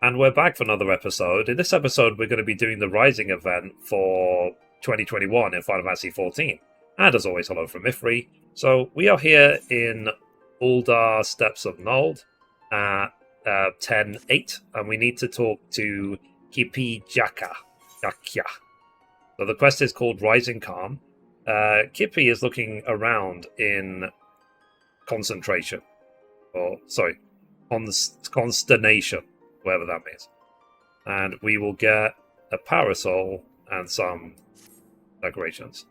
And we're back for another episode. In this episode, we're going to be doing the Rising event for 2021 in Final Fantasy XIV. And as always, hello from Mithrie. So we are here in Uldar Steppes of Nuld at 10-8, and we need to talk to Kipi Jakya. So the quest is called Rising Calm. Kippy is looking around in concentration. Consternation, whatever that means. And we will get a parasol and some decorations.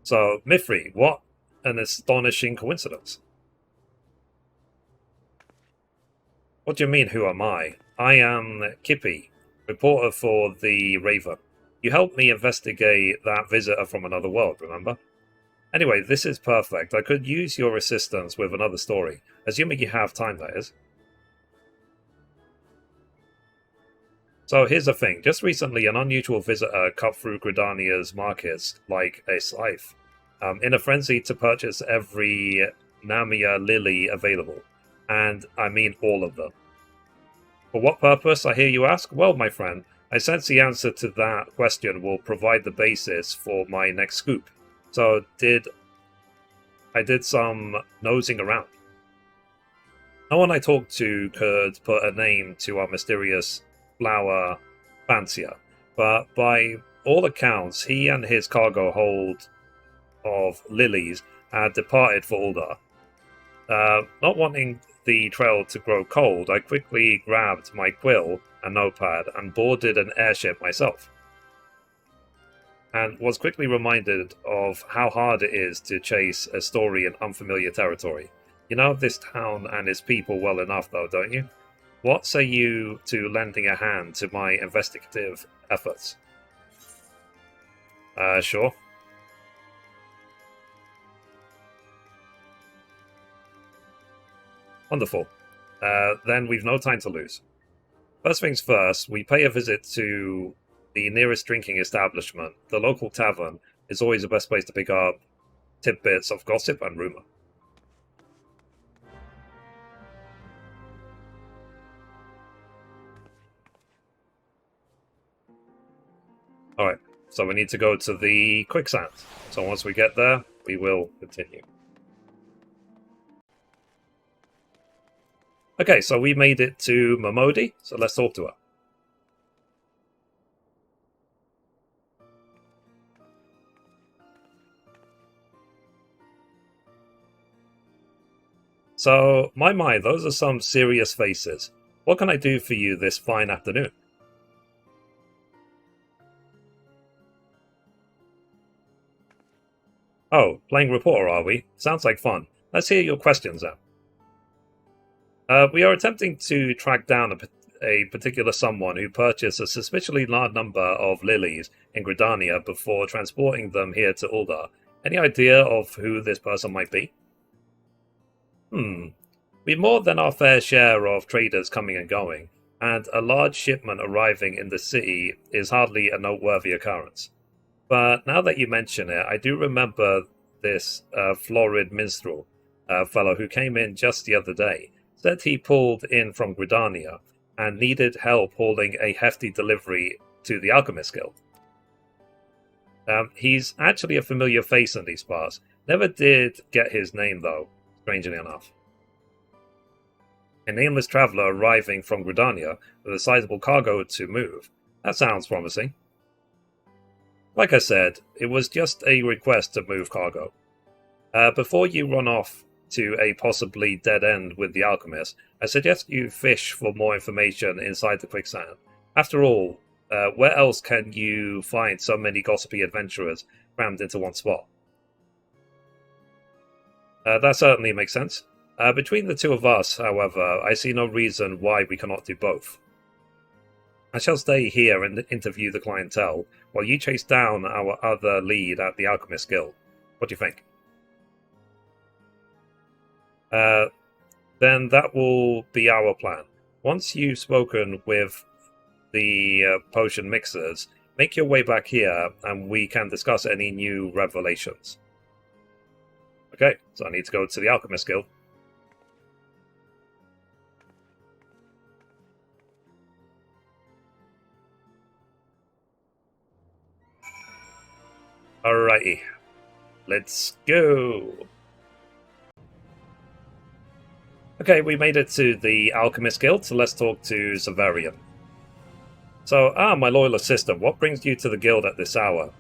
So, Mithrie, what an astonishing coincidence. What do you mean, who am I? I am Kippy, reporter for the Raven. You helped me investigate that visitor from another world, remember? Anyway, this is perfect. I could use your assistance with another story, assuming you have time, that is. So here's the thing. Just recently, an unusual visitor cut through Gridania's markets like a scythe, in a frenzy to purchase every Namia lily available. And I mean all of them. For what purpose, I hear you ask? Well, my friend, I sense the answer to that question will provide the basis for my next scoop. So I did some nosing around. No one I talked to could put a name to our mysterious flower fancier, but by all accounts, he and his cargo hold of lilies had departed for Uldar. Not wanting the trail to grow cold, I quickly grabbed my quill and notepad and boarded an airship myself, and was quickly reminded of how hard it is to chase a story in unfamiliar territory. You know this town and its people well enough, though, don't you? What say you to lending a hand to my investigative efforts? Sure. Wonderful. Then we've no time to lose. First things first, we pay a visit to the nearest drinking establishment. The local tavern is always the best place to pick up tidbits of gossip and rumor. Alright, so we need to go to the quicksand. So once we get there, we will continue. Okay, so we made it to Momodi, so let's talk to her. So, my, those are some serious faces. What can I do for you this fine afternoon? Oh, playing reporter, are we? Sounds like fun. Let's hear your questions then. We are attempting to track down a particular someone who purchased a suspiciously large number of lilies in Gridania before transporting them here to Uldar. Any idea of who this person might be? We've more than our fair share of traders coming and going, and a large shipment arriving in the city is hardly a noteworthy occurrence. But now that you mention it, I do remember this florid minstrel fellow who came in just the other day. Said he pulled in from Gridania and needed help hauling a hefty delivery to the Alchemist Guild. He's actually a familiar face in these parts. Never did get his name, though, strangely enough. A nameless traveller arriving from Gridania with a sizable cargo to move. That sounds promising. Like I said, it was just a request to move cargo. Before you run off to a possibly dead end with the alchemist, I suggest you fish for more information inside the quicksand. After all, where else can you find so many gossipy adventurers crammed into one spot? That certainly makes sense. Between the two of us, however, I see no reason why we cannot do both. I shall stay here and interview the clientele, while you chase down our other lead at the Alchemist Guild. What do you think? Then that will be our plan. Once you've spoken with the potion mixers, make your way back here and we can discuss any new revelations. Okay, so I need to go to the Alchemist Guild. Alrighty, let's go. Okay, we made it to the Alchemist Guild, so let's talk to Severian. So, my loyal assistant, what brings you to the guild at this hour?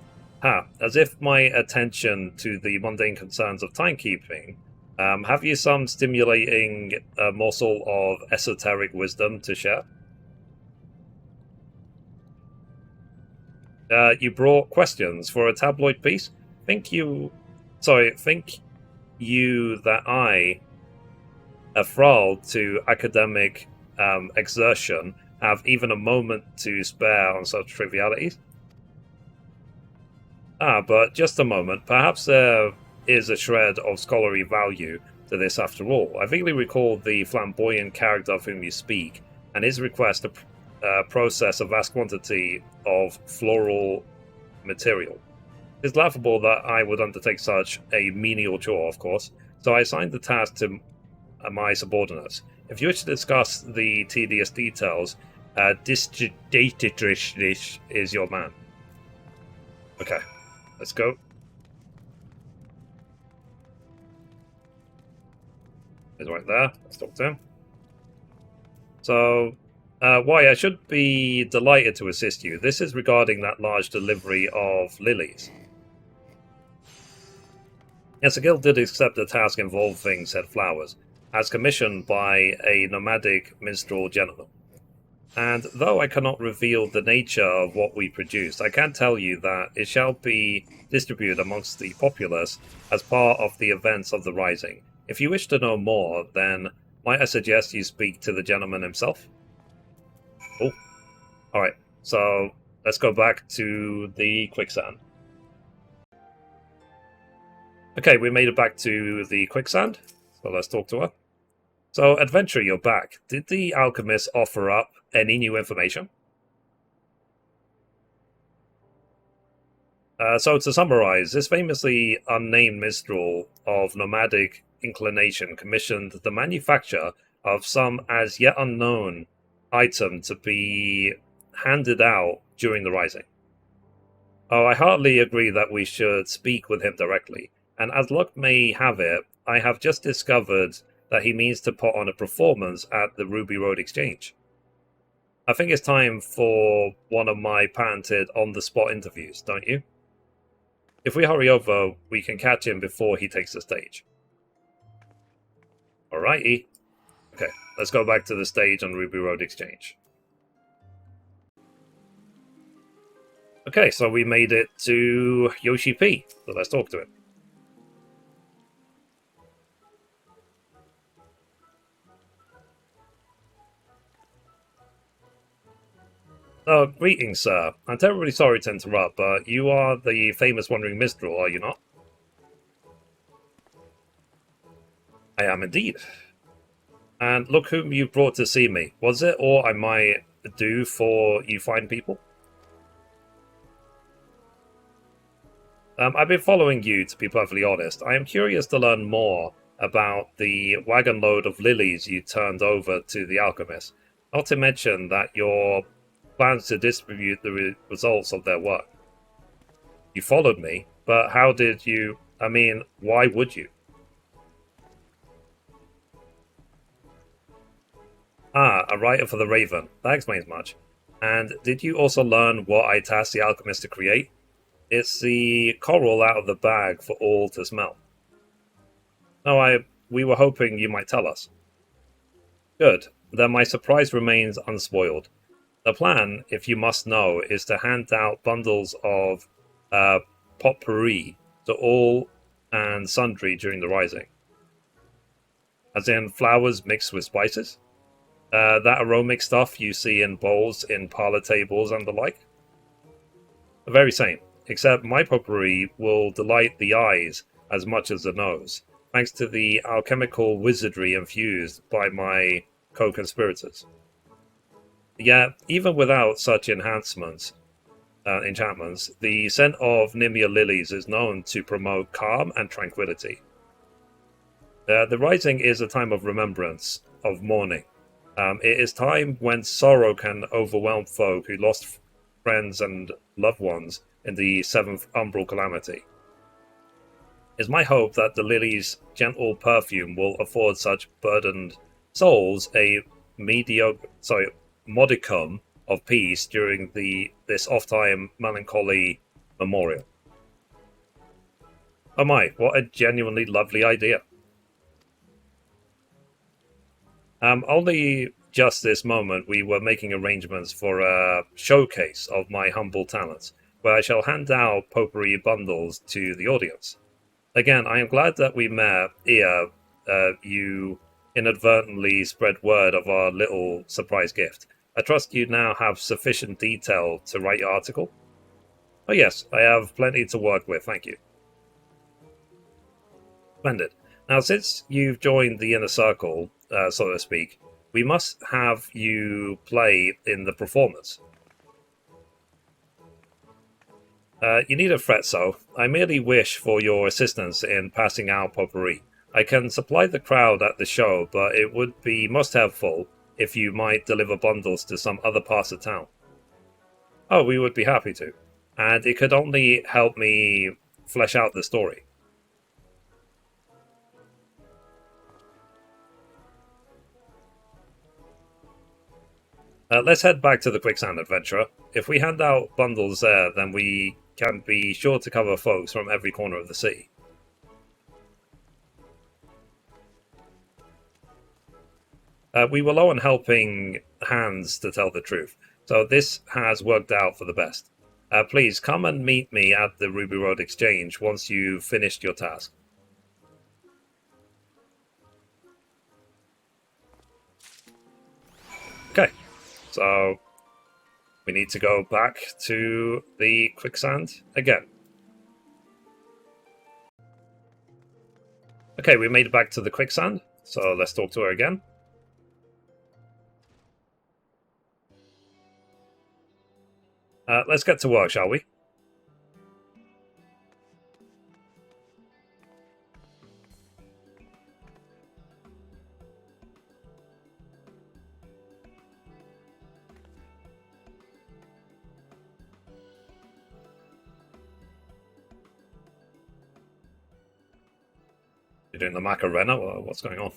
As if my attention to the mundane concerns of timekeeping. Have you some stimulating morsel of esoteric wisdom to share? You brought questions for a tabloid piece? Think you that I, a thrall to academic exertion, have even a moment to spare on such trivialities? But just a moment. Perhaps there is a shred of scholarly value to this after all. I vaguely recall the flamboyant character of whom you speak, and his request to process a vast quantity of floral material. It's laughable that I would undertake such a menial chore, of course, so I assigned the task to my subordinates. If you wish to discuss the tedious details, District is your man. Okay, let's go. He's right there. Let's talk to him. So, why, I should be delighted to assist you. This is regarding that large delivery of lilies. Yes, the guild did accept the task involving said flowers, as commissioned by a nomadic minstrel gentleman. And though I cannot reveal the nature of what we produce, I can tell you that it shall be distributed amongst the populace as part of the events of the Rising. If you wish to know more, then might I suggest you speak to the gentleman himself? Oh, alright, so let's go back to the quicksand. Okay, we made it back to the quicksand, so let's talk to her. So, Adventurer, you're back. Did the alchemist offer up any new information? So, to summarize, this famously unnamed minstrel of nomadic inclination commissioned the manufacture of some as yet unknown item to be handed out during the Rising. Oh, I heartily agree that we should speak with him directly, and as luck may have it, I have just discovered that he means to put on a performance at the Ruby Road Exchange. I think it's time for one of my patented on-the-spot interviews, don't you? If we hurry over, we can catch him before he takes the stage. Alrighty. Okay, let's go back to the stage on Ruby Road Exchange. Okay, so we made it to Yoshi P, so let's talk to him. Oh, greetings, sir. I'm terribly sorry to interrupt, but you are the famous Wandering Minstrel, are you not? I am indeed. And look whom you brought to see me. Was it all I might do for you fine people? I've been following you, to be perfectly honest. I am curious to learn more about the wagon load of lilies you turned over to the alchemist. Not to mention that your plans to distribute the results of their work. You followed me, but how did you... I mean, why would you? A writer for the Raven. That explains much. And did you also learn what I tasked the alchemist to create? It's the coral out of the bag for all to smell. No, we were hoping you might tell us. Good. Then my surprise remains unspoiled. The plan, if you must know, is to hand out bundles of potpourri to all and sundry during the Rising. As in flowers mixed with spices? That aromatic stuff you see in bowls, in parlor tables, and the like? The very same, except my potpourri will delight the eyes as much as the nose, thanks to the alchemical wizardry infused by my co-conspirators. Yet, even without such enhancements, enchantments, the scent of Nimia lilies is known to promote calm and tranquility. The Rising is a time of remembrance, of mourning. It is time when sorrow can overwhelm folk who lost friends and loved ones in the seventh umbral calamity. It's my hope that the lily's gentle perfume will afford such burdened souls a modicum of peace during this oft-time melancholy memorial. Oh my, what a genuinely lovely idea. Only just this moment we were making arrangements for a showcase of my humble talents, where I shall hand out potpourri bundles to the audience. Again, I am glad that we met here. You inadvertently spread word of our little surprise gift. I trust you now have sufficient detail to write your article? Oh yes, I have plenty to work with, thank you. Splendid. Now, since you've joined the inner circle, so to speak, we must have you play in the performance. You needn't fret so. I merely wish for your assistance in passing out potpourri. I can supply the crowd at the show, but it would be most helpful if you might deliver bundles to some other parts of town. Oh, we would be happy to. And it could only help me flesh out the story. Let's head back to the Quicksand Adventurer. If we hand out bundles there, then we can be sure to cover folks from every corner of the city. We were low on helping hands, to tell the truth, so this has worked out for the best. Please come and meet me at the Ruby Road Exchange once you've finished your task. Okay, so we need to go back to the Quicksand again. Okay, we made it back to the Quicksand, so let's talk to her again. Let's get to work, shall we? You're doing the Macarena? What's going on?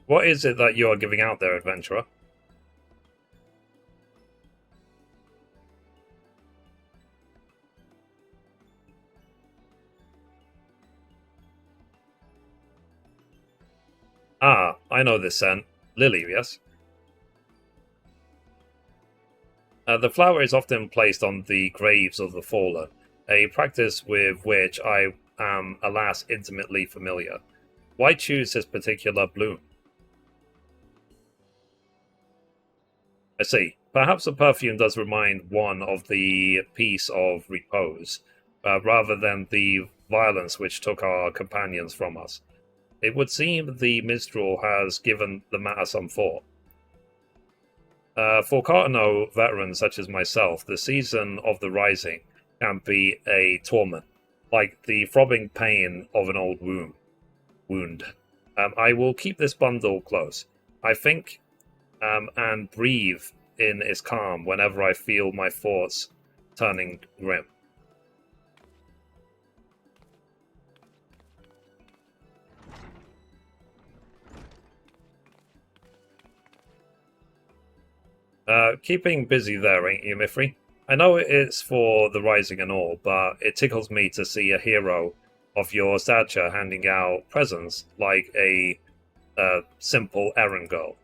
What is it that you are giving out there, adventurer? Ah, I know this scent. Lily, yes? The flower is often placed on the graves of the fallen, a practice with which I am, alas, intimately familiar. Why choose this particular bloom? I see. Perhaps the perfume does remind one of the peace of repose, rather than the violence which took our companions from us. It would seem the minstrel has given the matter some thought. For Cartano veterans such as myself, the season of the Rising can be a torment, like the throbbing pain of an old wound. I will keep this bundle close. I think and breathe in its calm whenever I feel my thoughts turning grim. Keeping busy there, ain't you, Mithrie? I know it's for the Rising and all, but it tickles me to see a hero of your stature handing out presents like a simple errand girl.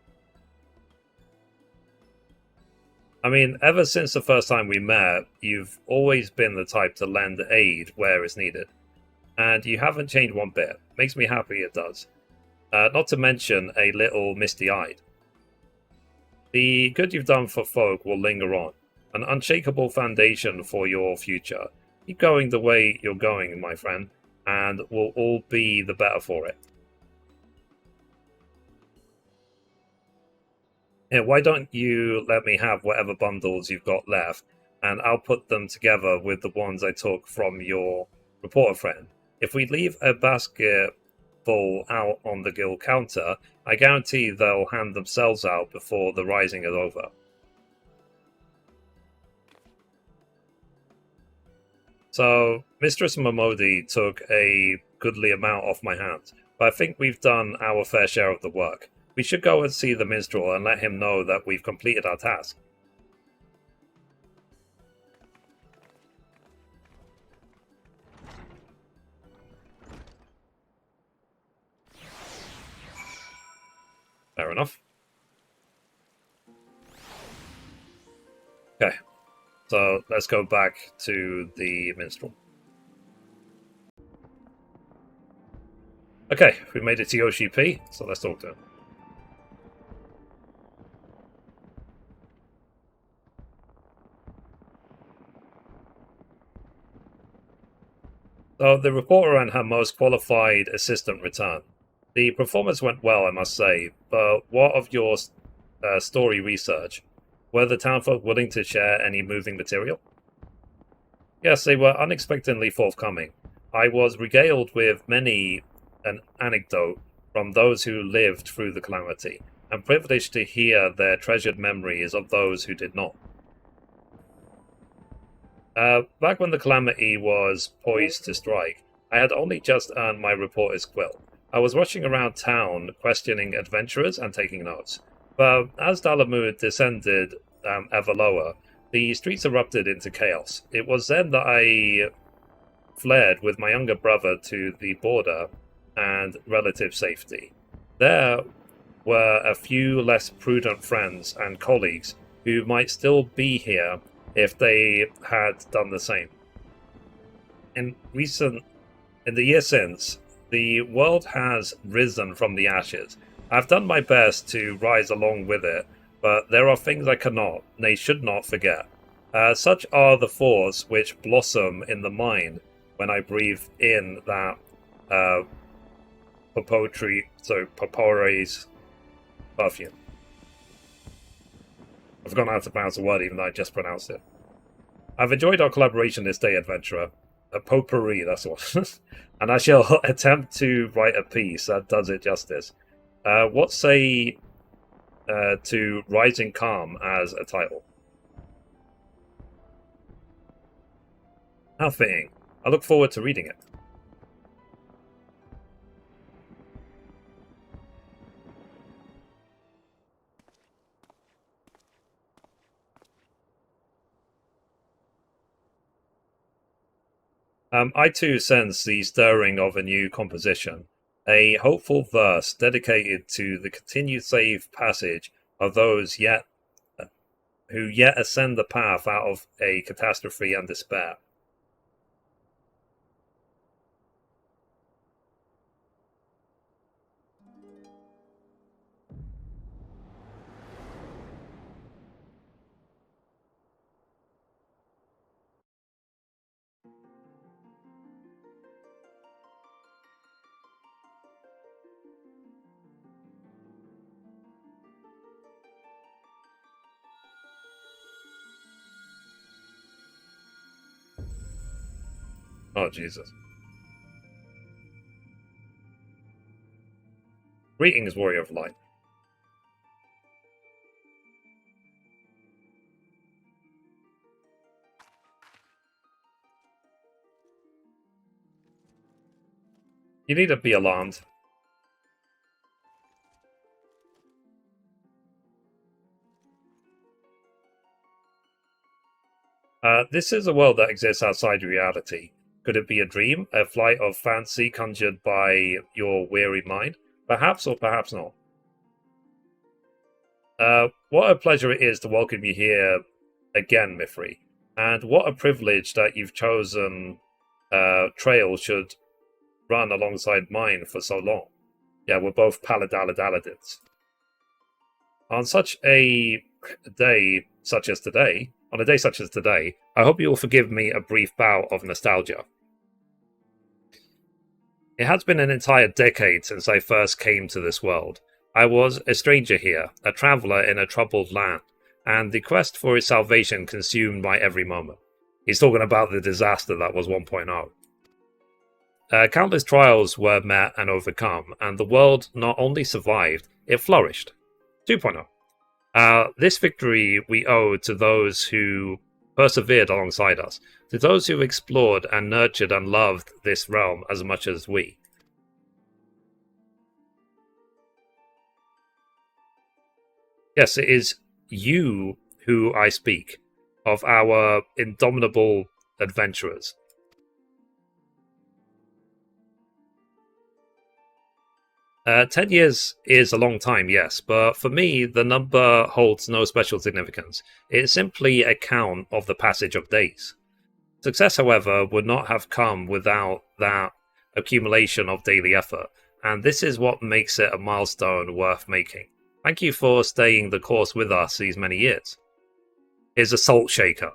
I mean, ever since the first time we met, you've always been the type to lend aid where it's needed. And you haven't changed one bit. Makes me happy it does. Not to mention a little misty-eyed. The good you've done for folk will linger on, an unshakable foundation for your future. Keep going the way you're going, my friend, and we'll all be the better for it. Yeah, why don't you let me have whatever bundles you've got left, and I'll put them together with the ones I took from your reporter friend. If we leave a basket full out on the guild counter, I guarantee they'll hand themselves out before the rising is over. So, Mistress Momodi took a goodly amount off my hands, but I think we've done our fair share of the work. We should go and see the minstrel and let him know that we've completed our task. Fair enough. Okay, so let's go back to the minstrel. Okay, we made it to Yoshi P, so let's talk to him. So the reporter and her most qualified assistant returned. The performance went well, I must say, but what of your story research? Were the townfolk willing to share any moving material? Yes, they were unexpectedly forthcoming. I was regaled with many an anecdote from those who lived through the calamity, and privileged to hear their treasured memories of those who did not. Back when the calamity was poised to strike, I had only just earned my reporter's quill. I was rushing around town, questioning adventurers and taking notes. But as Dalamud descended ever lower, the streets erupted into chaos. It was then that I fled with my younger brother to the border and relative safety. There were a few less prudent friends and colleagues who might still be here if they had done the same. In the year since, the world has risen from the ashes. I've done my best to rise along with it, but there are things I cannot, nay, should not forget. Such are the thoughts which blossom in the mind when I breathe in that Papore's perfume. I've forgotten how to pronounce the word, even though I just pronounced it. I've enjoyed our collaboration this day, adventurer. A potpourri, that's what. And I shall attempt to write a piece that does it justice. What say to Rising Calm as a title? How fitting. I look forward to reading it. I too sense the stirring of a new composition, a hopeful verse dedicated to the continued safe passage of those who yet ascend the path out of a catastrophe and despair. Oh, Jesus. Greetings, Warrior of Light. You needn't be alarmed. This is a world that exists outside reality. Could it be a dream, a flight of fancy conjured by your weary mind? Perhaps or perhaps not. What a pleasure it is to welcome you here again, Mithrie. And what a privilege that you've chosen Trail should run alongside mine for so long. Yeah, we're both Paladalaladins. On such a day such as today, on a day such as today, I hope you will forgive me a brief bout of nostalgia. It has been an entire decade since I first came to this world. I was a stranger here, a traveller in a troubled land, and the quest for its salvation consumed my every moment. He's talking about the disaster that was 1.0. Countless trials were met and overcome, and the world not only survived, it flourished. 2.0. This victory we owe to those who persevered alongside us, to those who explored and nurtured and loved this realm as much as we. Yes, it is you who I speak, of our indomitable adventurers. 10 years is a long time, yes, but for me, the number holds no special significance. It's simply a count of the passage of days. Success, however, would not have come without that accumulation of daily effort, and this is what makes it a milestone worth making. Thank you for staying the course with us these many years. Here's a salt shaker.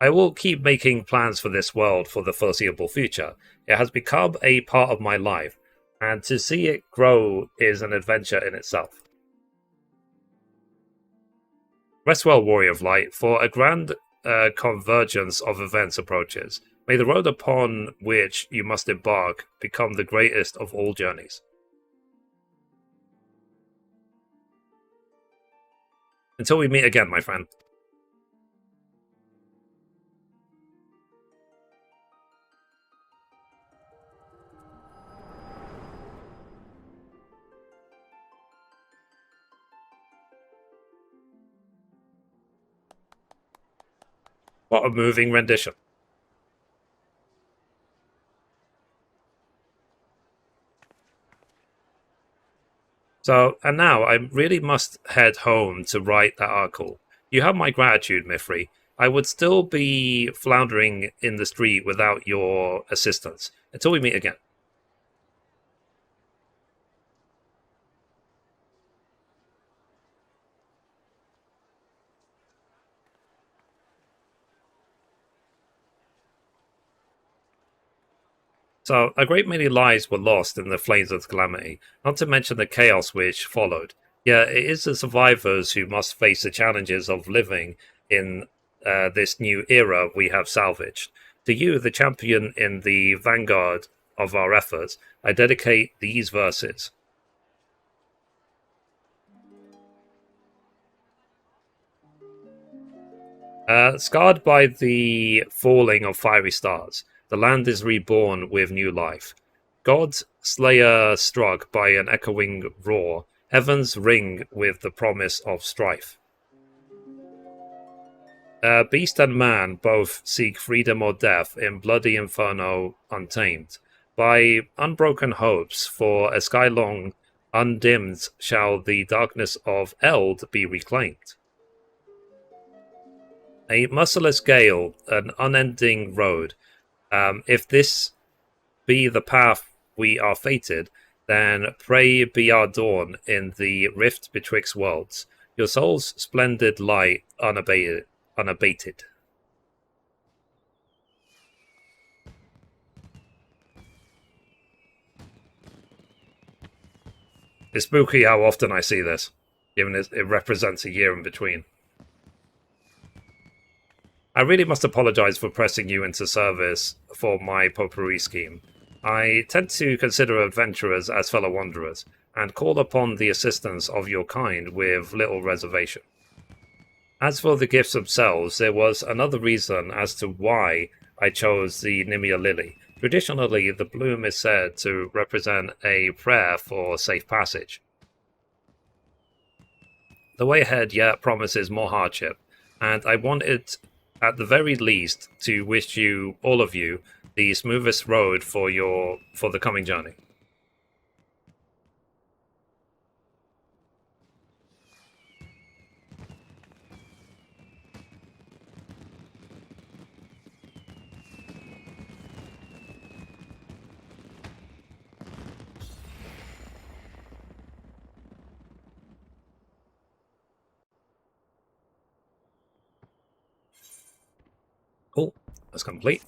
I will keep making plans for this world for the foreseeable future. It has become a part of my life, and to see it grow is an adventure in itself. Rest well, Warrior of Light, for a grand convergence of events approaches. May the road upon which you must embark become the greatest of all journeys. Until we meet again, my friend. What a moving rendition. So, and now I really must head home to write that article. You have my gratitude, Mithrie. I would still be floundering in the street without your assistance. Until we meet again. So, a great many lives were lost in the flames of the calamity, not to mention the chaos which followed. Yet it is the survivors who must face the challenges of living in this new era we have salvaged. To you, the champion in the vanguard of our efforts, I dedicate these verses. Scarred by the falling of fiery stars, the land is reborn with new life. God's slayer struck by an echoing roar, heavens ring with the promise of strife. Beast and man both seek freedom or death in bloody inferno untamed. By unbroken hopes, for a sky long undimmed shall the darkness of Eld be reclaimed. A merciless gale, an unending road. If this be the path we are fated, then pray be our dawn in the rift betwixt worlds. Your soul's splendid light unabated. It's spooky how often I see this, given it represents a year in between. I really must apologize for pressing you into service for my potpourri scheme. I tend to consider adventurers as fellow wanderers, and call upon the assistance of your kind with little reservation. As for the gifts themselves, there was another reason as to why I chose the Nimia Lily. Traditionally, the bloom is said to represent a prayer for safe passage. The way ahead yet promises more hardship, and I wanted, at the very least, to wish you, all of you, the smoothest road for the coming journey. That's complete.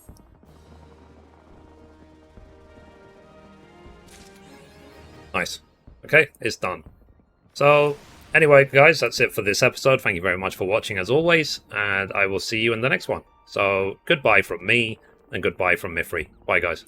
Nice. Okay, it's done. So, anyway, guys, that's it for this episode. Thank you very much for watching, as always, and I will see you in the next one. So, goodbye from me, and goodbye from Mithrie. Bye, guys.